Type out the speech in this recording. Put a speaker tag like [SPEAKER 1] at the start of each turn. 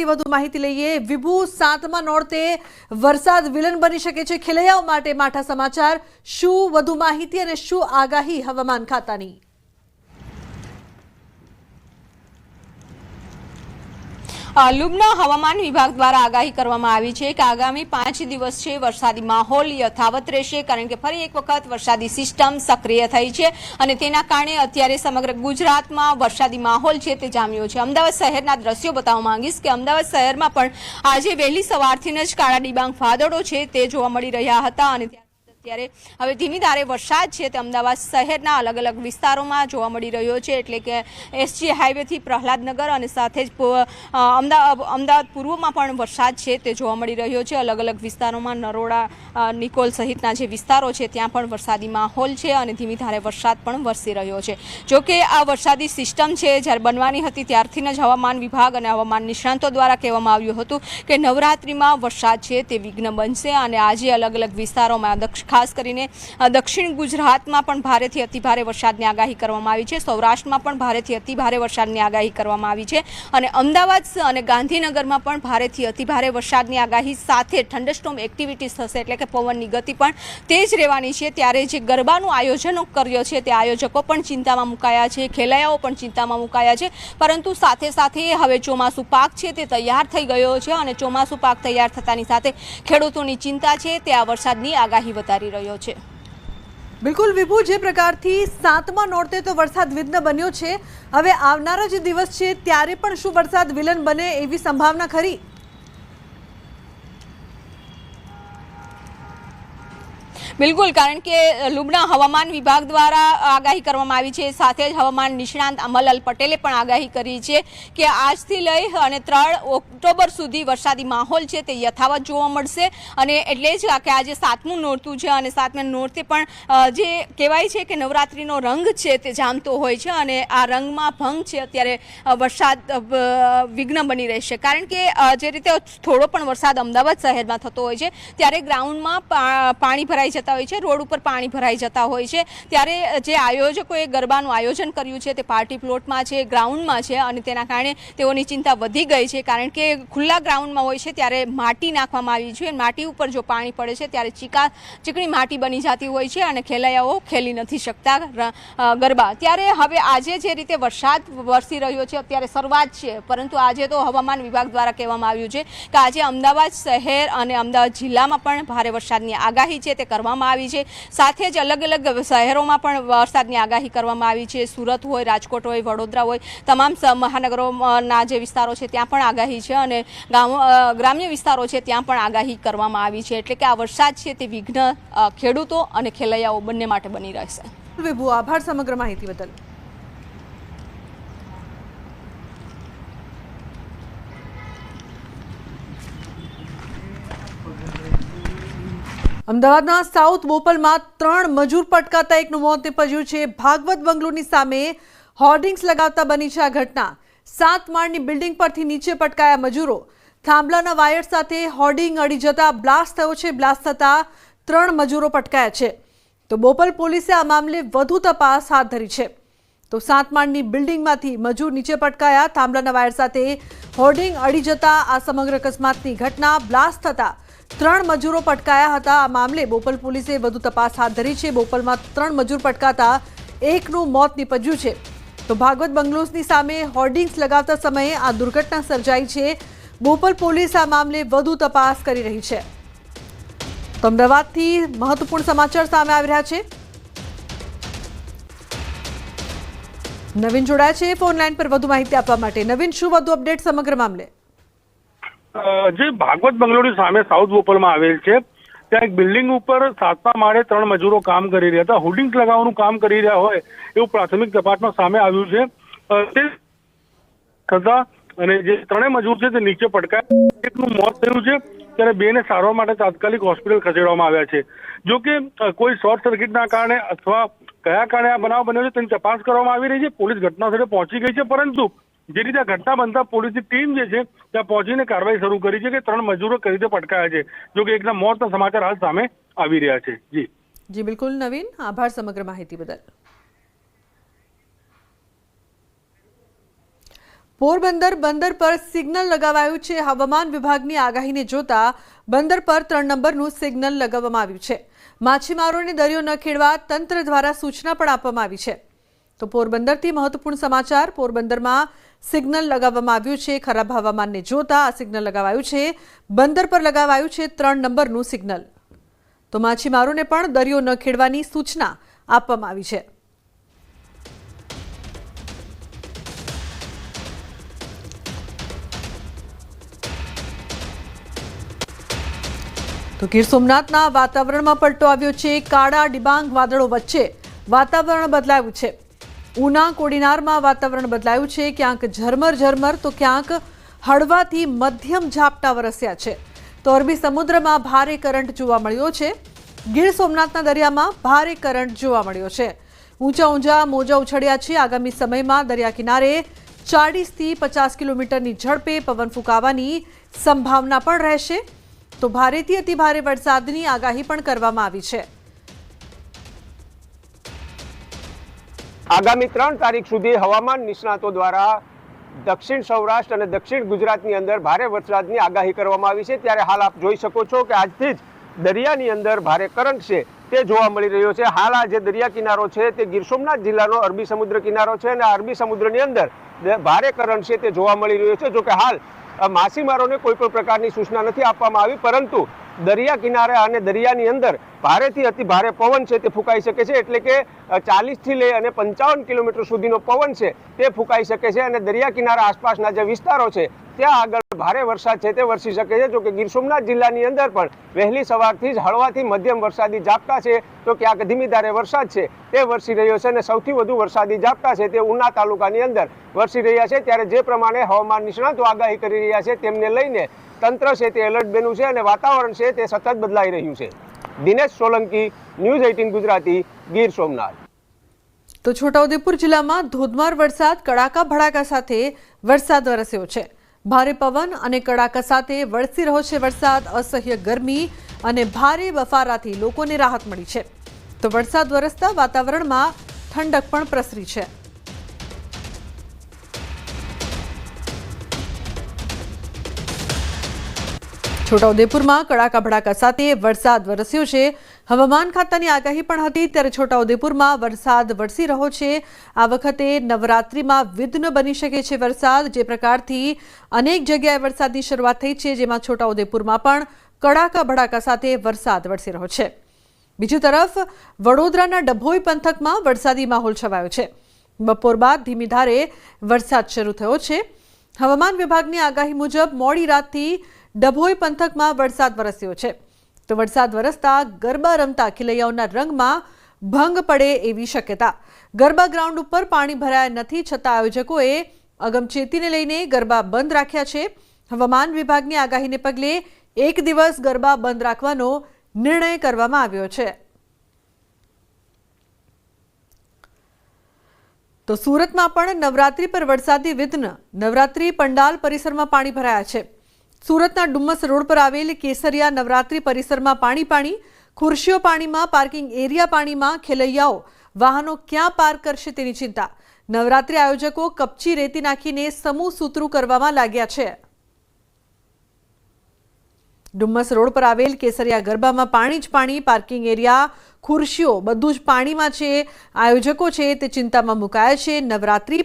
[SPEAKER 1] વધુ માહિતી લઈએ। વિભુ, 7મા નોરતે વરસાદ વિલન બની શકે છે ખેલૈયાઓ માટે માઠા સમાચાર। શું વધુ માહિતી અને શું આગાહી હવામાન ખાતાની?
[SPEAKER 2] લુબના હવામાન વિભાગ દ્વારા આગાહી કરવામાં આવી છે કે આગામી 5 દિવસ છે વરસાદી માહોલ યથાવત રહેશે, કારણ કે ફરી એક વખત વરસાદી સિસ્ટમ સક્રિય થઈ છે અને તેના કારણે અત્યારે સમગ્ર ગુજરાતમાં વરસાદી માહોલ છે તે જામ્યો છે। અમદાવાદ શહેરના દ્રશ્યો બતાવવા માંગીશ કે અમદાવાદ શહેરમાં પણ આજે વહેલી સવારથી જ કાળા ડિબાંગ વાદળો છે તે જોવા મળી રહ્યા હતા અને ત્યારે હવે ધીમી ધારે વરસાદ છે તે અમદાવાદ શહેરના અલગ અલગ વિસ્તારોમાં જોવા મળી રહ્યો છે, એટલે કે એસજી હાઈવેથી પ્રહલાદનગર અને સાથે જ અમદાવાદ પૂર્વમાં પણ વરસાદ છે તે જોવા મળી રહ્યો છે। અલગ અલગ વિસ્તારોમાં નરોડા, નિકોલ સહિતના જે વિસ્તારો છે ત્યાં પણ વરસાદી માહોલ છે અને ધીમી ધારે વરસાદ પણ વરસી રહ્યો છે। જોકે આ વરસાદી સિસ્ટમ છે જ્યારે બનવાની હતી ત્યારથી જ હવામાન વિભાગ અને હવામાન નિષ્ણાંતો દ્વારા કહેવામાં આવ્યું હતું કે નવરાત્રિમાં વરસાદ છે તે વિઘ્ન બનશે અને આજે અલગ અલગ વિસ્તારોમાં ખાસ કરીને દક્ષિણ ગુજરાતમાં પણ ભારેથી અતિભારે વરસાદની આગાહી કરવામાં આવી છે। સૌરાષ્ટ્રમાં પણ ભારેથી અતિભારે વરસાદની આગાહી કરવામાં આવી છે અને અમદાવાદ અને ગાંધીનગરમાં પણ ભારેથી અતિભારે વરસાદની આગાહી સાથે થંડરસ્ટોર્મ એક્ટિવિટીઝ થશે, એટલે કે પવનની ગતિ પણ તેજ રહેવાની છે। ત્યારે જે ગરબાનું આયોજનો કર્યો છે તે આયોજકો પણ ચિંતામાં મુકાયા છે, ખેલૈયાઓ પણ ચિંતામાં મુકાયા છે, પરંતુ સાથે સાથે હવે ચોમાસું પાક છે તે તૈયાર થઈ ગયો છે અને ચોમાસું પાક તૈયાર થતાની સાથે ખેડૂતોની ચિંતા છે તે આ વરસાદની આગાહી વધારી રહ્યો છે।
[SPEAKER 1] બિલકુલ વિભુ, જે પ્રકારથી 7મા નોરતે તો વરસાદ વિઘ્ન બન્યો છે, હવે આવનારા જે દિવસ છે ત્યારે પણ શું વરસાદ વિલન બને એવી સંભાવના ખરી?
[SPEAKER 2] બિલકુલ, કારણ કે લુબના હવામાન વિભાગ દ્વારા આગાહી કરવામાં આવી છે, સાથે જ હવામાન નિષ્ણાંત અમરલાલ પટેલે પણ આગાહી કરી છે કે આજથી લઈ અને 3 ઓક્ટોબર સુધી વરસાદી માહોલ છે તે યથાવત જોવા મળશે અને એટલે જ કે આજે 7મું નોરતું છે અને 7મા નોરતે પણ જે કહેવાય છે કે નવરાત્રિનો રંગ છે તે જામતો હોય છે અને આ રંગમાં ભંગ છે અત્યારે વરસાદ વિઘ્ન બની રહેશે, કારણ કે જે રીતે થોડો પણ વરસાદ અમદાવાદ શહેરમાં થતો હોય છે ત્યારે ગ્રાઉન્ડમાં પાણી ભરાઈ જતા હોય છે, રોડ ઉપર પાણી ભરાઈ જતા હોય છે, ત્યારે જે આયોજકોએ ગરબાનું આયોજન કર્યું છે તે પાર્ટી પ્લોટમાં છે, ગ્રાઉન્ડમાં છે અને તેના કારણે તેઓની ચિંતા વધી ગઈ છે, કારણ કે ખુલ્લા ગ્રાઉન્ડમાં હોય છે ત્યારે માટી નાખવામાં આવી છે, માટી ઉપર જો પાણી પડે છે ત્યારે ચીકણી માટી બની જતી હોય છે અને ખેલૈયાઓ ખેલી નથી શકતા ગરબા। ત્યારે હવે આજે જે રીતે વરસાદ વરસી રહ્યો છે અત્યારે શરૂઆત છે, પરંતુ આજે તો હવામાન વિભાગ દ્વારા કહેવામાં આવ્યું છે કે આજે અમદાવાદ શહેર અને અમદાવાદ જિલ્લામાં પણ ભારે વરસાદની આગાહી છે તે કરવામાં આવી છે, સાથે જ અલગ અલગ શહેરોમાં પણ વરસાદની આગાહી કરવામાં આવી છે। સુરત હોય, રાજકોટ હોય, વડોદરા હોય, તમામ મહાનગરોના જે વિસ્તારો છે ત્યાં પણ આગાહી છે અને ગ્રામ્ય વિસ્તારો છે ત્યાં પણ આગાહી કરવામાં આવી છે, એટલે કે આ વરસાદ છે તે વિઘ્ન ખેડૂતો અને ખેલૈયાઓ બંને માટે બની રહેશે।
[SPEAKER 1] વિભુ, આભાર સમગ્ર માહિતી બદલ। અમદાવાદના સાઉથ બોપલમાં 3 મજૂર પટકાતા એકનું મોત નીપજ્યું છે। ભાગવત બંગલોની સામે હોર્ડિંગ્સ લગાવતા બની છે આ ઘટના। 7 માળની બિલ્ડિંગ પરથી નીચે પટકાયા મજૂરો। થાંભલાના વાયર સાથે હોર્ડિંગ અડી જતા બ્લાસ્ટ થયો છે। બ્લાસ્ટ થતા 3 મજૂરો પટકાયા છે। તો બોપલ પોલીસે આ મામલે વધુ તપાસ હાથ ધરી છે। તો 7 માળની બિલ્ડિંગમાંથી મજૂર નીચે પટકાયા, થાંભલાના વાયર સાથે હોર્ડિંગ અડી જતા આ સમગ્ર અકસ્માતની ઘટના। બ્લાસ્ટ થતા 3 મજૂરો પટકાયા હતા। આ મામલે બોપલ પોલીસે વધુ તપાસ હાથ ધરી છે। બોપલમાં 3 મજૂર પટકાતા એકનું મોત નીપજ્યું છે। તો ભાગવત બંગલોઝની સામે હોર્ડિંગ્સ લગાવતા સમયે આ દુર્ઘટના સર્જાઈ છે। બોપલ પોલીસ આ મામલે વધુ તપાસ કરી રહી છે। તો અમદાવાદથી મહત્વપૂર્ણ સમાચાર સામે આવી રહ્યા છે। નવીન જોડાયા છે ફોન લાઈન પર વધુ માહિતી આપવા માટે। નવીન, શું વધુ અપડેટ સમગ્ર મામલે?
[SPEAKER 3] જે ભાગવત બંગલોની સામે સાઉથ બોપલમાં આવેલ છે ત્યાં એક બિલ્ડિંગ ઉપર 7મા માળે 3 મજૂરો કામ કરી રહ્યા હતા, હોર્ડિંગ્સ લગાવવાનું કામ કરી રહ્યા હોય એવું પ્રાથમિક તપાસમાં સામે આવ્યું છે। તે થતા અને જે 3 મજૂર છે તે નીચે પટકાયા, એકનું મોત થયું છે ત્યારે 2ને સારવાર માટે તાત્કાલિક હોસ્પિટલ ખસેડવામાં આવ્યા છે। જો કે કોઈ શોર્ટ સર્કિટના કારણે અથવા કયા કારણે આ બનાવ બન્યો છે તેની તપાસ કરવામાં આવી રહી છે। પોલીસ ઘટના સ્થળે પહોંચી ગઈ છે, પરંતુ જે રીતે ઘટના બનતા પોલીસની ટીમ જે છે ત્યાં પહોંચીને કાર્યવાહી શરૂ કરી છે કે 3 મજૂરો કઈ રીતે પટકાયા છે। જો કે એકના મોતના સમાચાર હાલ સામે આવી રહ્યા છે।
[SPEAKER 1] જી બિલકુલ નવીન, આભાર સમગ્ર માહિતી બદલ। પોરબંદર બંદર પર સિગ્નલ લગાવાયું છે। હવામાન વિભાગની આગાહીને જોતા બંદર પર 3 નંબરનું સિગ્નલ લગાવવામાં આવ્યું છે। માછીમારોને દરિયો ન ખેડવા તંત્ર દ્વારા સૂચના પણ આપવામાં આવી છે। તો પોરબંદરથી મહત્વપૂર્ણ સમાચાર। પોરબંદરમાં સિગ્નલ લગાવવામાં આવ્યું છે। ખરાબ હવામાનને જોતા આ સિગ્નલ લગાવાયું છે। બંદર પર લગાવાયું છે 3 નંબરનું સિગ્નલ। તો માછીમારોને પણ દરિયો ન ખેડવાની સૂચના આપવામાં આવી છે। તો ગીર સોમનાથના વાતાવરણમાં પલટો આવ્યો છે। કાળા ડિબાંગ વાદળો વચ્ચે વાતાવરણ બદલાયું છે। ઉના કોડીનારમાં વાતાવરણ બદલાયું છે। ક્યાંક ઝરમર તો ક્યાંક હળવાથી મધ્યમ ઝાપટા વરસ્યા છે। તો અરબી સમુદ્રમાં ભારે કરંટ જોવા મળ્યો છે। ગીર સોમનાથના દરિયામાં ભારે કરંટ જોવા મળ્યો છે। ઊંચા મોજા ઉછળ્યા છે। આગામી સમયમાં દરિયા કિનારે 40થી 50 કિલોમીટરની ઝડપે પવન ફૂંકાવાની સંભાવના પણ રહેશે। તો ભારેથી અતિભારે વરસાદની આગાહી પણ કરવામાં આવી છે।
[SPEAKER 4] આગામી 3 તારીખ સુધી હવામાન નિષ્ણાતો દ્વારા દક્ષિણ સૌરાષ્ટ્ર અને દક્ષિણ ગુજરાતની અંદર ભારે વરસાદની આગાહી કરવામાં આવી છે। ત્યારે હાલ આપ જોઈ શકો છો કે આજથી જ દરિયાની અંદર ભારે કરંટ છે તે જોવા મળી રહ્યો છે। હાલ આ જે દરિયા કિનારો છે તે ગીર સોમનાથ જિલ્લાનો અરબી સમુદ્ર કિનારો છે અને અરબી સમુદ્રની અંદર ભારે કરંટ છે તે જોવા મળી રહ્યો છે। જો કે હાલ માછીમારોને કોઈ પણ પ્રકારની સૂચના નથી આપવામાં આવી, પરંતુ દરિયા કિનારે અને દરિયાની અંદર ભારેથી અતિ ભારે પવન છે તે ફૂંકાઈ શકે છે। એટલે કે 40 થી લઈ અને 55 કિલોમીટર સુધીનો પવન છે તે ફૂંકાઈ શકે છે અને દરિયા કિનારા આસપાસના જે વિસ્તારો છે ત્યાં આગળ ભારે વરસાદ છે તે વરસી શકે છે। જો કે ગીર સોમનાથ જિલ્લાની અંદર પણ વહેલી સવારથી જ હળવાથી મધ્યમ વરસાદી ઝાપટા છે તો ક્યાંક ધીમી ધારે વરસાદ છે તે વરસી રહ્યો છે અને સૌથી વધુ વરસાદી ઝાપટા છે તે ઉના તાલુકાની અંદર વરસી રહ્યા છે। ત્યારે જે પ્રમાણે હવામાન નિષ્ણાતો આગાહી કરી રહ્યા છે તેમને લઈને તંત્ર છે તે એલર્ટ બન્યું છે અને વાતાવરણ છે તે સતત બદલાઈ રહ્યું છે। દિનેશ સોલંકી, ન્યૂઝ 18 ગુજરાતી, ગીર સોમનાથ।
[SPEAKER 1] તો છોટાઉદેપુર જિલ્લામાં ધોધમાર વરસાદ, કડાકા ભડાકા સાથે વરસાદ વરસ્યો છે। ભારે પવન અને કડાકા સાથે વરસી રહ્યો છે વરસાદ। અસહ્ય ગરમી અને ભારે બફારાથી લોકોને રાહત મળી છે। તો વરસાદ વરસતા વાતાવરણમાં ઠંડક પણ પ્રસરી છે। છોટાઉદેપુરમાં કડાકા ભડાકા સાથે વરસાદ વરસ્યો છે। હવામાન ખાતાની આગાહી પણ હતી, ત્યારે છોટાઉદેપુરમાં વરસાદ વરસી રહ્યો છે। આ વખતે નવરાત્રિમાં વિઘ્ન બની શકે છે વરસાદ। જે પ્રકારથી અનેક જગ્યાએ વરસાદની શરૂઆત થઈ છે, જેમાં છોટાઉદેપુરમાં પણ કડાકા ભડાકા સાથે વરસાદ વરસી રહ્યો છે। બીજી તરફ વડોદરાના ડભોઈ પંથકમાં વરસાદી માહોલ છવાયો છે। બપોર બાદ ધીમી ધારે વરસાદ શરૂ થયો છે। હવામાન વિભાગની આગાહી મુજબ મોડી રાતથી ડભોઈ પંથકમાં વરસાદ વરસ્યો છે। તો વરસાદ વરસતા ગરબા રમતા ખેલૈયાઓના રંગમાં ભંગ પડે એવી શક્યતા। ગરબા ગ્રાઉન્ડ ઉપર પાણી ભરાયા નથી, છતાં આયોજકોએ અગમચેતીને લઈને ગરબા બંધ રાખ્યા છે। હવામાન વિભાગની આગાહીને પગલે 1 દિવસ ગરબા બંધ રાખવાનો નિર્ણય કરવામાં આવ્યો છે। તો સુરતમાં પણ નવરાત્રી પર વરસાદી વિઘ્ન, નવરાત્રી પંડાલ પરિસરમાં પાણી ભરાયા છે। સુરતના ડુમ્મસ રોડ પર આવેલ કેસરિયા નવરાત્રી પરિસરમાં પાણી, ખુરશીઓ પાણીમાં, પાર્કિંગ એરિયા પાણીમાં। ખેલૈયાઓ વાહનો ક્યાં પાર્ક કરશે તેની ચિંતા। નવરાત્રી આયોજકો કપચી રેતી નાખીને સમૂહ સૂત્રું કરવામાં લાગ્યા છે। ડુમ્મસ રોડ પર આવેલ કેસરિયા ગરબામાં પાણી જ પાણી, પાર્કિંગ એરિયા, ખુરશીઓ બધું જ પાણીમાં છે। આયોજકો છે તે ચિંતામાં મુકાયા છે। નવરાત્રી